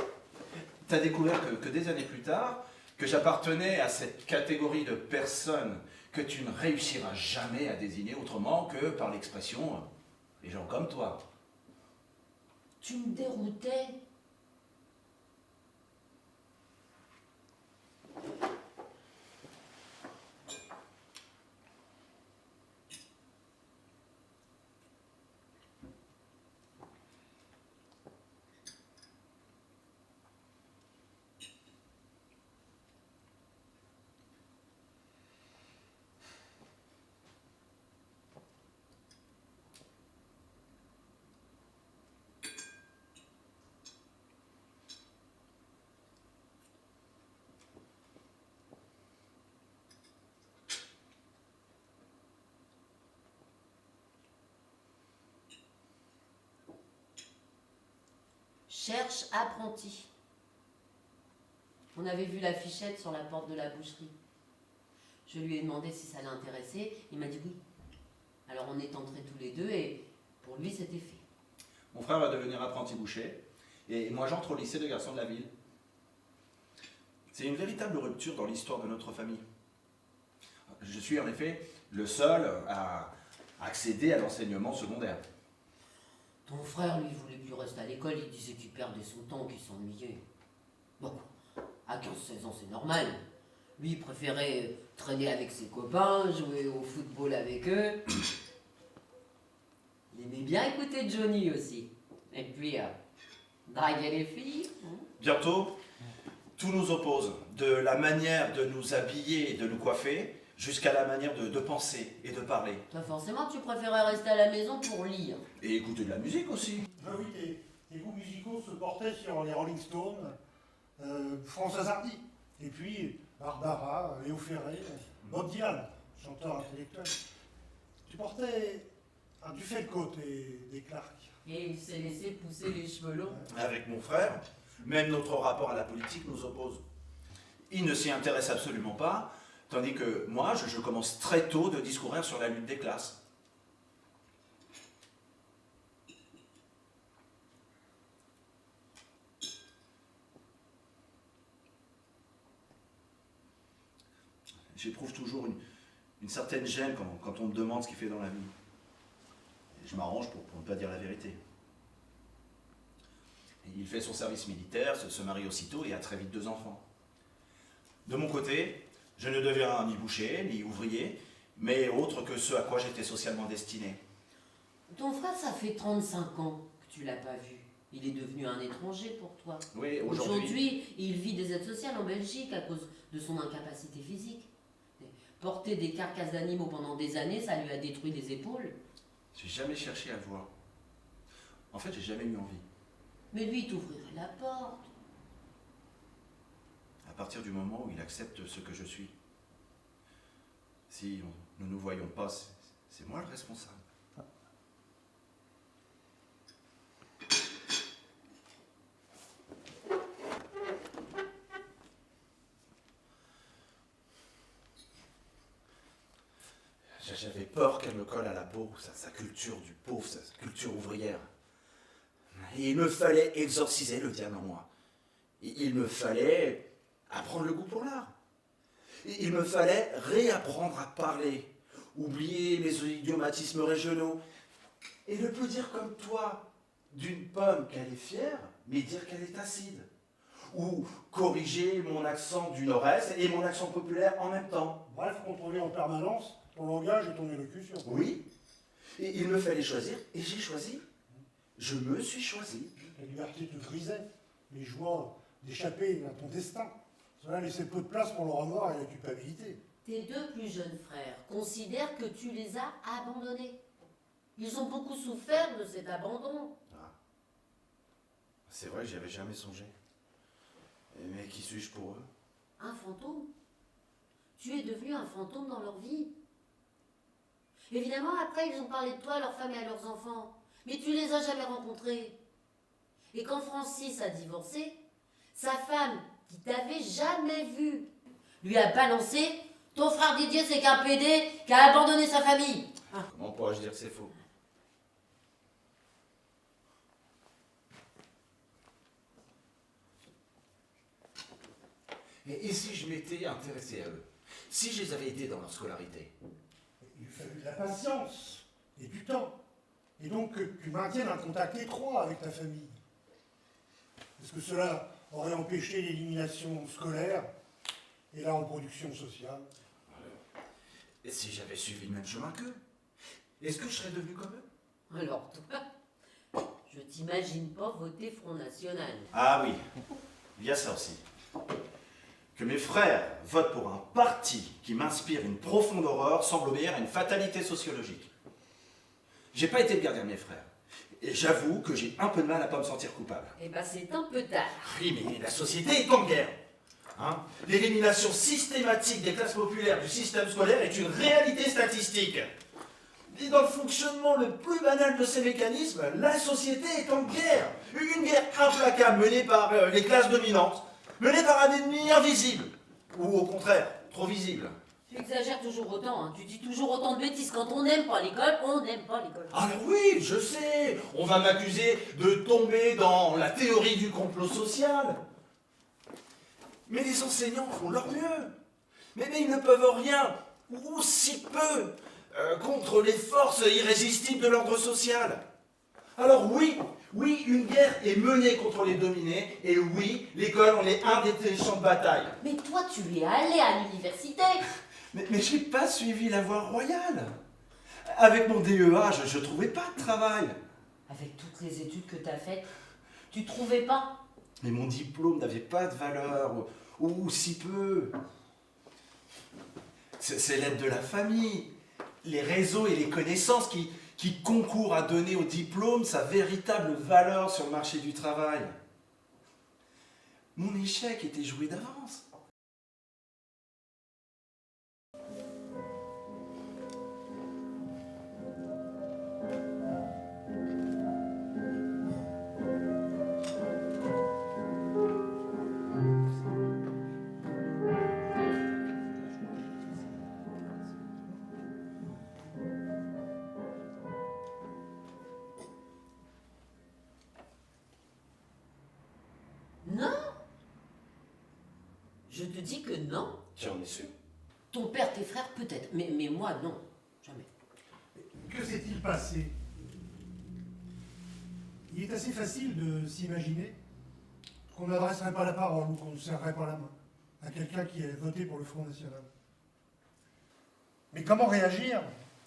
tu as découvert que des années plus tard, que j'appartenais à cette catégorie de personnes que tu ne réussiras jamais à désigner autrement que par l'expression « les gens comme toi ». Tu me déroutais. cherche apprenti. On avait vu l'affichette sur la porte de la boucherie. Je lui ai demandé si ça l'intéressait. Il m'a dit oui. Alors on est entrés tous les deux et pour lui c'était fait. Mon frère va devenir apprenti boucher, et moi j'entre au lycée de garçons de la ville. C'est une véritable rupture dans l'histoire de notre famille. Je suis en effet le seul à accéder à l'enseignement secondaire. Ton frère, lui, voulait plus rester à l'école. Il disait qu'il perdait son temps, qu'il s'ennuyait. Bon, à 15-16 ans, c'est normal. Lui, il préférait traîner avec ses copains, jouer au football avec eux. Il aimait bien écouter Johnny aussi. Et puis, draguer les filles. Bientôt, tout nous oppose, de la manière de nous habiller et de nous coiffer, jusqu'à la manière de penser et de parler. Toi, forcément, tu préférais rester à la maison pour lire. Et écouter de la musique aussi. Ah oui, tes goûts musicaux se portaient sur les Rolling Stones, François Hardy, et puis Barbara, Léo Ferré, Bob Dylan, chanteur intellectuel. Tu portais un Duffelcoat et des Clark. Et il s'est laissé pousser les cheveux longs. Avec mon frère, même notre rapport à la politique nous oppose. Il ne s'y intéresse absolument pas, tandis que moi, je commence très tôt de discourir sur la lutte des classes. J'éprouve toujours une certaine gêne quand on me demande ce qu'il fait dans la vie. Et je m'arrange pour ne pas dire la vérité. Et il fait son service militaire, se marie aussitôt et a très vite 2 enfants. De mon côté, je ne deviens ni boucher, ni ouvrier, mais autre que ce à quoi j'étais socialement destiné. Ton frère, ça fait 35 ans que tu l'as pas vu. Il est devenu un étranger pour toi. Oui, Aujourd'hui, il vit des aides sociales en Belgique à cause de son incapacité physique. Porter des carcasses d'animaux pendant des années, ça lui a détruit les épaules. j'ai jamais cherché à le voir. En fait, j'ai jamais eu envie. Mais lui, il t'ouvrirait la porte. À partir du moment où il accepte ce que je suis. Si nous ne nous voyons pas, c'est moi le responsable. J'avais peur qu'elle me colle à la peau, sa culture du pauvre, sa culture ouvrière. Et il me fallait exorciser le diable en moi. Il me fallait apprendre le goût pour l'art. Il me fallait réapprendre à parler, oublier les idiomatismes régionaux, et ne plus dire comme toi d'une pomme qu'elle est fière, mais dire qu'elle est acide. Ou corriger mon accent du nord-est et mon accent populaire en même temps. Bref, contrôler en permanence ton langage et ton élocution. Oui, et il me fallait choisir, et j'ai choisi. Je me suis choisi. La liberté te grisait, les joies d'échapper à ton destin. Cela laissait peu de place pour le remords et la culpabilité. Tes 2 plus jeunes frères considèrent que tu les as abandonnés. Ils ont beaucoup souffert de cet abandon. Ah. C'est vrai que j'y avais jamais songé. Mais qui suis-je pour eux? Un fantôme. Tu es devenu un fantôme dans leur vie. Évidemment, après, ils ont parlé de toi à leur femme et à leurs enfants. Mais tu les as jamais rencontrés. Et quand Francis a divorcé, sa femme, qui t'avait jamais vu, lui a balancé « Ton frère Didier, c'est qu'un pédé qui a abandonné sa famille. » Comment pourrais-je dire que c'est faux? Et si je m'étais intéressé à eux? Si je les avais aidés dans leur scolarité? Il lui fallut de la patience et du temps. Et donc que tu maintiennes un contact étroit avec ta famille. Est-ce que cela aurait empêché l'élimination scolaire et la reproduction sociale? Et si j'avais suivi le même chemin qu'eux? Est-ce que je serais devenu comme eux? Alors toi, je t'imagine pas voter Front National. Ah oui, il y a ça aussi. Que mes frères votent pour un parti qui m'inspire une profonde horreur semble obéir à une fatalité sociologique. J'ai pas été le gardien de mes frères. Et j'avoue que j'ai un peu de mal à pas me sentir coupable. Eh ben c'est un peu tard. Oui, mais la société est en guerre. Hein? L'élimination systématique des classes populaires du système scolaire est une réalité statistique. Et dans le fonctionnement le plus banal de ces mécanismes, la société est en guerre. Une guerre implacable menée par les classes dominantes, menée par un ennemi invisible, ou au contraire, trop visible. Tu exagères toujours autant, hein. Tu dis toujours autant de bêtises. Quand on n'aime pas l'école, on n'aime pas l'école. Alors oui, je sais, on va m'accuser de tomber dans la théorie du complot social. Mais les enseignants font leur mieux. Mais ils ne peuvent rien, ou si peu, contre les forces irrésistibles de l'ordre social. Alors oui, une guerre est menée contre les dominés, et oui, l'école en est un des champs de bataille. Mais toi, tu es allé à l'université. Mais j'ai pas suivi la voie royale. Avec mon DEA, je trouvais pas de travail. Avec toutes les études que t'as faites, tu trouvais pas? Mais mon diplôme n'avait pas de valeur, ou si peu. C'est l'aide de la famille, les réseaux et les connaissances qui concourent à donner au diplôme sa véritable valeur sur le marché du travail. Mon échec était joué d'avance. Non. Je te dis que non. J'en ai su. Ton père, tes frères, peut-être. Mais moi, non. Jamais. Que s'est-il passé? Il est assez facile de s'imaginer qu'on n'adresserait pas la parole ou qu'on ne serrerait pas la main à quelqu'un qui a voté pour le Front National. Mais comment réagir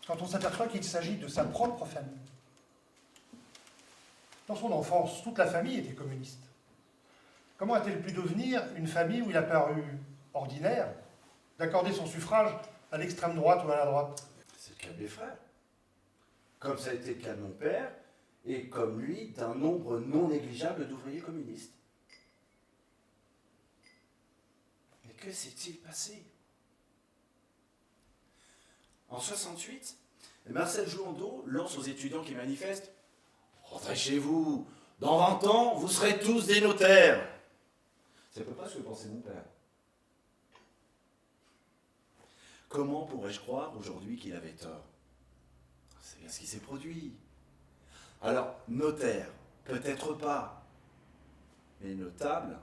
quand on s'aperçoit qu'il s'agit de sa propre famille? Dans son enfance, toute la famille était communiste. Comment a-t-elle pu devenir une famille où il a paru ordinaire d'accorder son suffrage à l'extrême droite ou à la droite? C'est le cas de mes frères. Comme ça a été le cas de mon père, et comme lui, d'un nombre non négligeable d'ouvriers communistes. Mais que s'est-il passé? En 68, Marcel Jouandeau lance aux étudiants qui manifestent « Rentrez chez vous, dans 20 ans, vous serez tous des notaires !» C'est à peu près ce que pensait mon père. Comment pourrais-je croire aujourd'hui qu'il avait tort? C'est bien ce qui s'est produit. Alors, notaire, peut-être pas, mais notable,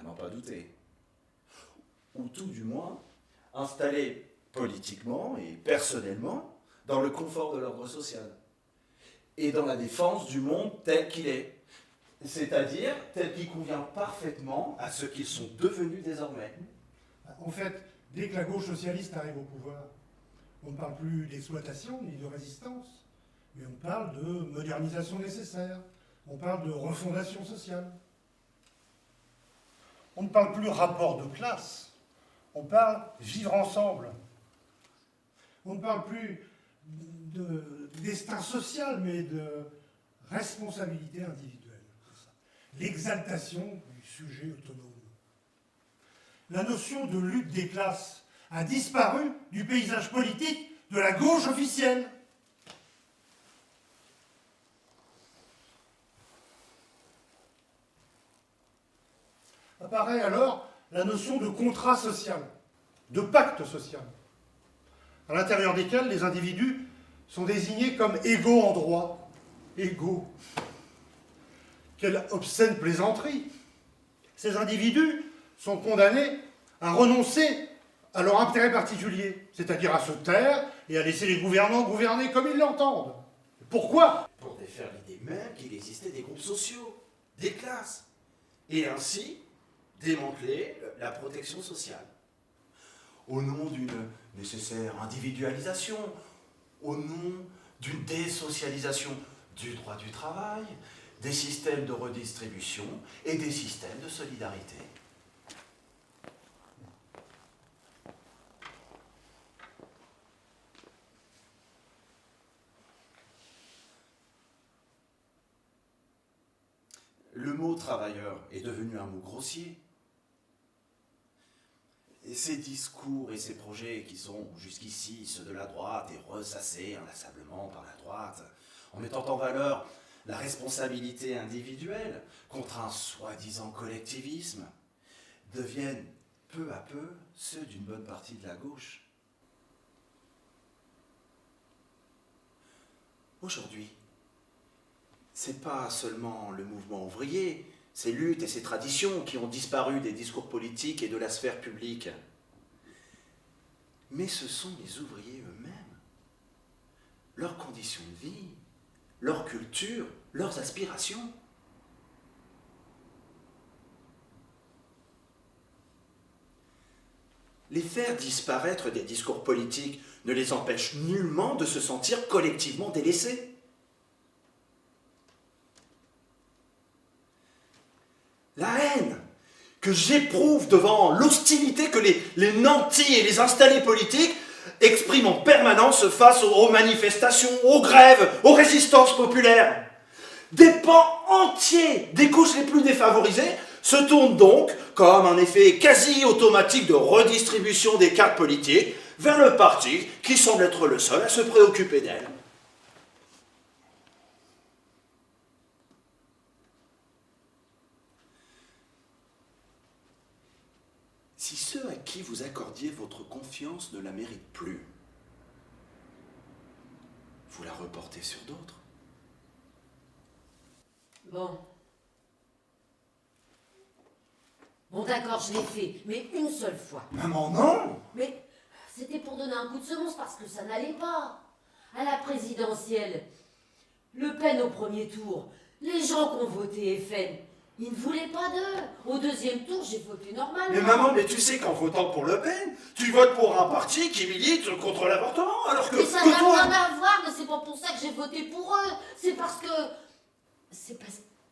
à n'en pas douter. Ou tout du moins, installé politiquement et personnellement dans le confort de l'ordre social et dans la défense du monde tel qu'il est, c'est-à-dire tel qu'il convient parfaitement à ce qu'ils sont devenus désormais. En fait, dès que la gauche socialiste arrive au pouvoir, on ne parle plus d'exploitation ni de résistance, mais on parle de modernisation nécessaire, on parle de refondation sociale. On ne parle plus rapport de classe, on parle vivre ensemble. On ne parle plus de destin social, mais de responsabilité individuelle. L'exaltation du sujet autonome. La notion de lutte des classes a disparu du paysage politique de la gauche officielle. Apparaît alors la notion de contrat social, de pacte social, à l'intérieur desquels les individus sont désignés comme égaux en droit. Égaux. Quelle obscène plaisanterie! Ces individus sont condamnés à renoncer à leur intérêt particulier, c'est-à-dire à se taire et à laisser les gouvernants gouverner comme ils l'entendent. Pourquoi? Pour défaire l'idée même qu'il existait des groupes sociaux, des classes, et ainsi démanteler la protection sociale. Au nom d'une nécessaire individualisation, au nom d'une désocialisation du droit du travail, des systèmes de redistribution et des systèmes de solidarité. Le mot travailleur est devenu un mot grossier. Et ces discours et ces projets qui sont jusqu'ici ceux de la droite et ressassés inlassablement par la droite, en mettant en valeur la responsabilité individuelle contre un soi-disant collectivisme, deviennent peu à peu ceux d'une bonne partie de la gauche. Aujourd'hui, c'est pas seulement le mouvement ouvrier, ses luttes et ses traditions qui ont disparu des discours politiques et de la sphère publique. Mais ce sont les ouvriers eux-mêmes, leurs conditions de vie, leur culture, leurs aspirations. Les faire disparaître des discours politiques ne les empêche nullement de se sentir collectivement délaissés. La haine que j'éprouve devant l'hostilité que les nantis et les installés politiques expriment en permanence face aux manifestations, aux grèves, aux résistances populaires. Des pans entiers des couches les plus défavorisées se tournent donc, comme un effet quasi automatique de redistribution des cartes politiques, vers le parti qui semble être le seul à se préoccuper d'elles. Si ceux à qui vous accordiez votre confiance ne la méritent plus, vous la reportez sur d'autres. Bon. Bon d'accord, je l'ai fait, mais une seule fois. Maman, non! Mais c'était pour donner un coup de semonce parce que ça n'allait pas. À la présidentielle, Le Pen au premier tour, les gens qui ont voté FN, ils ne voulaient pas d'eux. Au deuxième tour, j'ai voté normalement. Mais maman, mais tu sais qu'en votant pour Le Pen, tu votes pour un parti qui milite contre l'avortement, alors que... Mais ça que n'a toi... rien à voir, mais c'est pas pour ça que j'ai voté pour eux. C'est parce que... C'est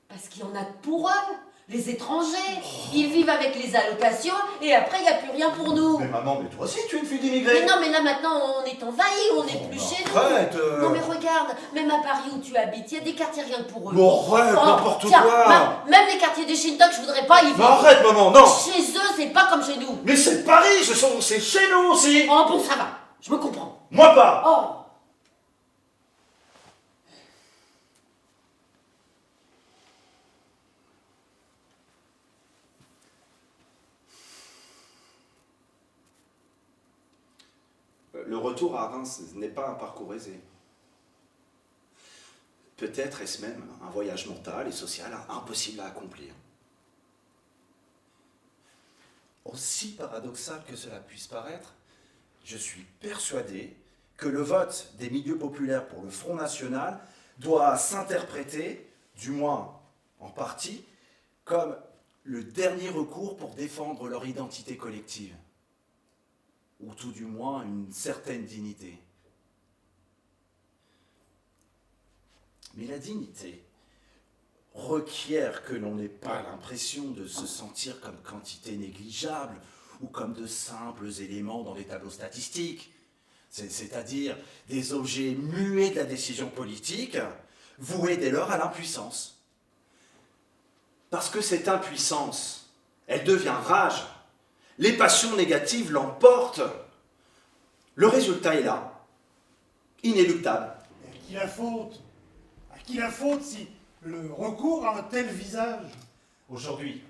parce qu'il y en a pour eux. Les étrangers, ils vivent avec les allocations et après il n'y a plus rien pour nous. Mais maman, mais toi aussi tu es une fille d'immigrés. Mais non, mais là maintenant on est envahi, on n'est plus chez nous. Arrête Non mais regarde, même à Paris où tu habites, il y a des quartiers rien que pour eux. Bon, arrête, n'importe tiens, quoi. même les quartiers des Shintok, je voudrais pas y vivre. Mais arrête maman, non. Chez eux, c'est pas comme chez nous. Mais c'est Paris, c'est chez nous aussi. Oh bon, ça va, je me comprends. Moi pas. Oh. Le retour à Reims n'est pas un parcours aisé. Peut-être est-ce même un voyage mental et social impossible à accomplir. Aussi paradoxal que cela puisse paraître, je suis persuadé que le vote des milieux populaires pour le Front National doit s'interpréter, du moins en partie, comme le dernier recours pour défendre leur identité collective, ou tout du moins une certaine dignité. Mais la dignité requiert que l'on n'ait pas l'impression de se sentir comme quantité négligeable ou comme de simples éléments dans les tableaux statistiques, c'est-à-dire des objets muets de la décision politique, voués dès lors à l'impuissance. Parce que cette impuissance, elle devient rage. Les passions négatives l'emportent. Le résultat est là, inéluctable. Et à qui la faute? À qui la faute si le recours a un tel visage? Aujourd'hui,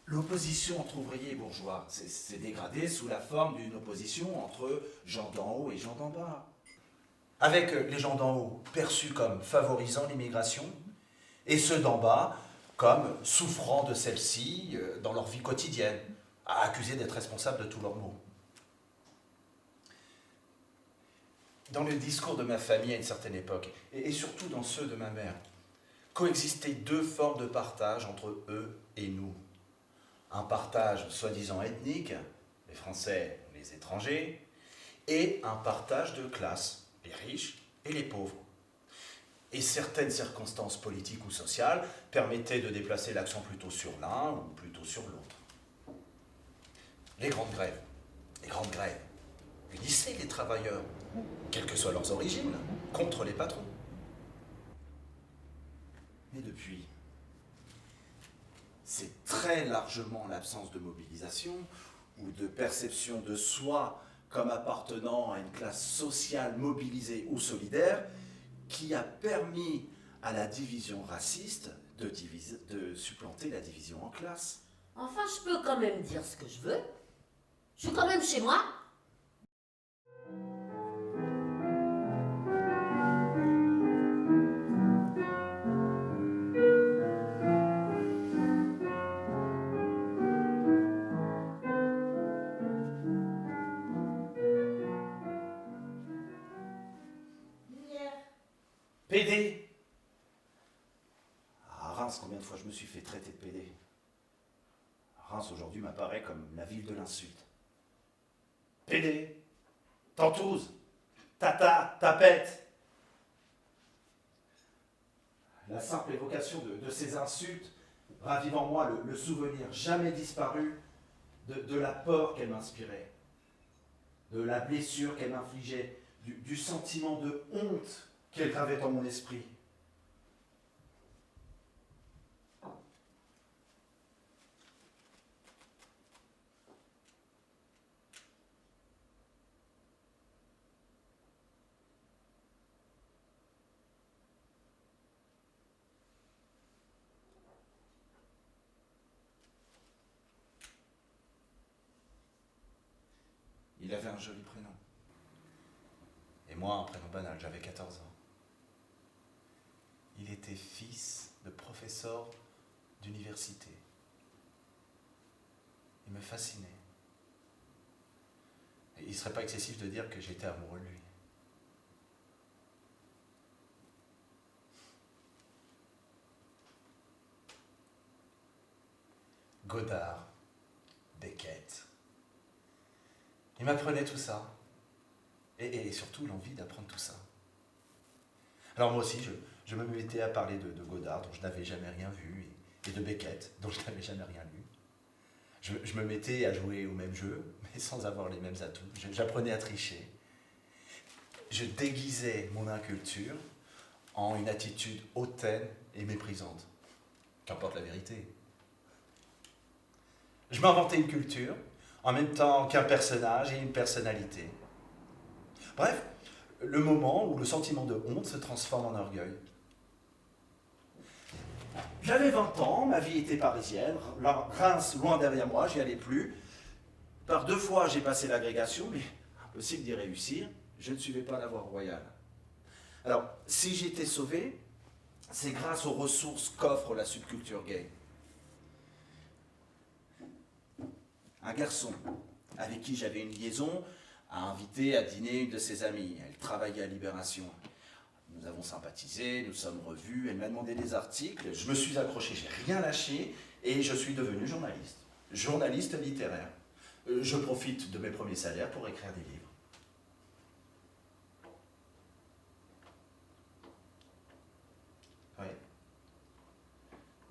l'opposition entre ouvriers et bourgeois s'est dégradée sous la forme d'une opposition entre gens d'en haut et gens d'en bas. Avec les gens d'en haut perçus comme favorisant l'immigration et ceux d'en bas comme souffrant de celle-ci dans leur vie quotidienne, accusés d'être responsables de tous leurs maux. Dans le discours de ma famille à une certaine époque, et surtout dans ceux de ma mère, coexistaient deux formes de partage entre eux et nous. Un partage soi-disant ethnique, les Français, les étrangers, et un partage de classe, les riches et les pauvres. Et certaines circonstances politiques ou sociales permettaient de déplacer l'accent plutôt sur l'un ou plutôt sur l'autre. Les grandes grèves unissaient les travailleurs, quelles que soient leurs origines, contre les patrons. Mais depuis, c'est très largement l'absence de mobilisation ou de perception de soi comme appartenant à une classe sociale mobilisée ou solidaire qui a permis à la division raciste de supplanter la division en classe. Enfin, je peux quand même dire ce que je veux. Je suis quand même chez moi. PD. Ah, Reims, combien de fois je me suis fait traiter de PD? Reims aujourd'hui m'apparaît comme la ville de l'insulte. PD, Tantouze, Tata, Tapette. La simple évocation de ces insultes ravive en moi le souvenir jamais disparu de la peur qu'elle m'inspirait, de la blessure qu'elle m'infligeait, du sentiment de honte qu'elle gravait en mon esprit. Il avait un joli prénom. Et moi, un prénom banal, j'avais 14 ans. Il était fils de professeur d'université. Il me fascinait. Et il ne serait pas excessif de dire que j'étais amoureux de lui. Godard, Beckett. Il m'apprenait tout ça. Et surtout l'envie d'apprendre tout ça. Alors moi aussi, je me mettais à parler de Godard, dont je n'avais jamais rien vu, et de Beckett, dont je n'avais jamais rien lu. Je me mettais à jouer au même jeu, mais sans avoir les mêmes atouts. J'apprenais à tricher. Je déguisais mon inculture en une attitude hautaine et méprisante. Qu'importe la vérité. Je m'inventais une culture, en même temps qu'un personnage et une personnalité. Bref, le moment où le sentiment de honte se transforme en orgueil. J'avais 20 ans, ma vie était parisienne, Reims loin derrière moi, j'y allais plus. Par 2 fois, j'ai passé l'agrégation, mais impossible d'y réussir, je ne suivais pas la voie royale. Alors, si j'étais sauvé, c'est grâce aux ressources qu'offre la subculture gay. Un garçon avec qui j'avais une liaison a invité à dîner une de ses amies. Elle travaillait à Libération. Nous avons sympathisé, nous sommes revus, elle m'a demandé des articles, je me suis accroché, j'ai rien lâché et je suis devenu journaliste. Journaliste littéraire. Je profite de mes premiers salaires pour écrire des livres. Oui.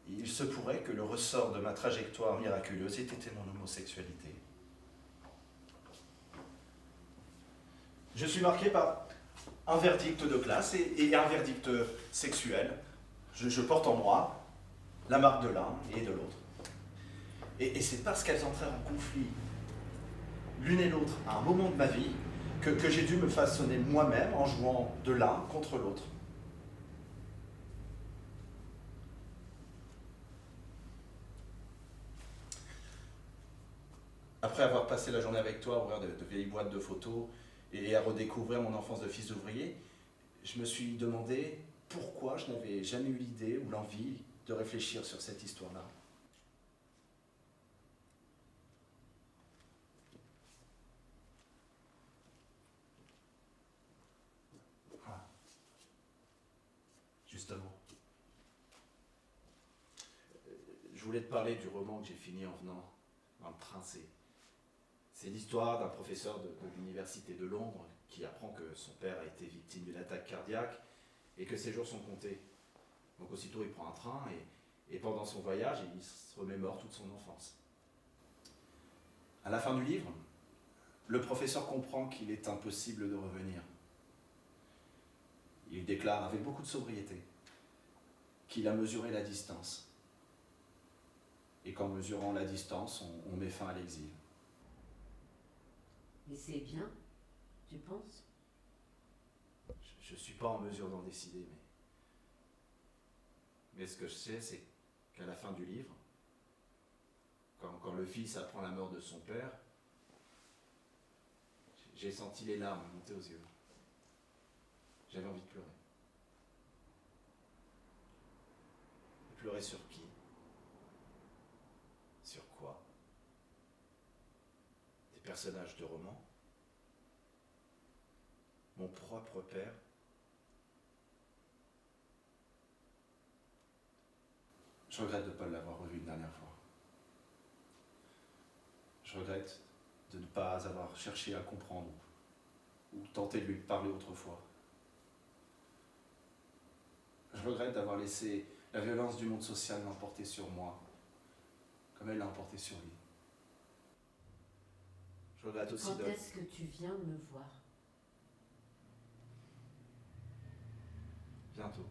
Il se pourrait que le ressort de ma trajectoire miraculeuse ait été mon homosexualité. Je suis marqué par un verdict de classe et un verdict sexuel. Je porte en moi la marque de l'un et de l'autre. Et c'est parce qu'elles entrèrent en conflit l'une et l'autre à un moment de ma vie que j'ai dû me façonner moi-même en jouant de l'un contre l'autre. Après avoir passé la journée avec toi à ouvrir de vieilles boîtes de photos et à redécouvrir mon enfance de fils d'ouvrier, je me suis demandé pourquoi je n'avais jamais eu l'idée ou l'envie de réfléchir sur cette histoire-là. Ah. Justement. Je voulais te parler du roman que j'ai fini en venant dans le train. C'est l'histoire d'un professeur de l'université de Londres qui apprend que son père a été victime d'une attaque cardiaque et que ses jours sont comptés. Donc aussitôt il prend un train et pendant son voyage il se remémore toute son enfance. À la fin du livre, le professeur comprend qu'il est impossible de revenir. Il déclare avec beaucoup de sobriété qu'il a mesuré la distance. Et qu'en mesurant la distance, on met fin à l'exil. Et c'est bien, tu penses? Je je suis pas en mesure d'en décider, mais ce que je sais, c'est qu'à la fin du livre, quand le fils apprend la mort de son père, j'ai senti les larmes monter aux yeux. J'avais envie de pleurer. Et pleurer sur qui? Sur quoi? Des personnages de romans? Mon propre père? Je regrette de ne pas l'avoir revu une dernière fois. Je regrette de ne pas avoir cherché à comprendre ou tenter de lui parler autrefois. Je regrette d'avoir laissé la violence du monde social l'emporter sur moi, comme elle l'a emporté sur lui. Je regrette aussi Quand est-ce que tu viens me voir? Bientôt.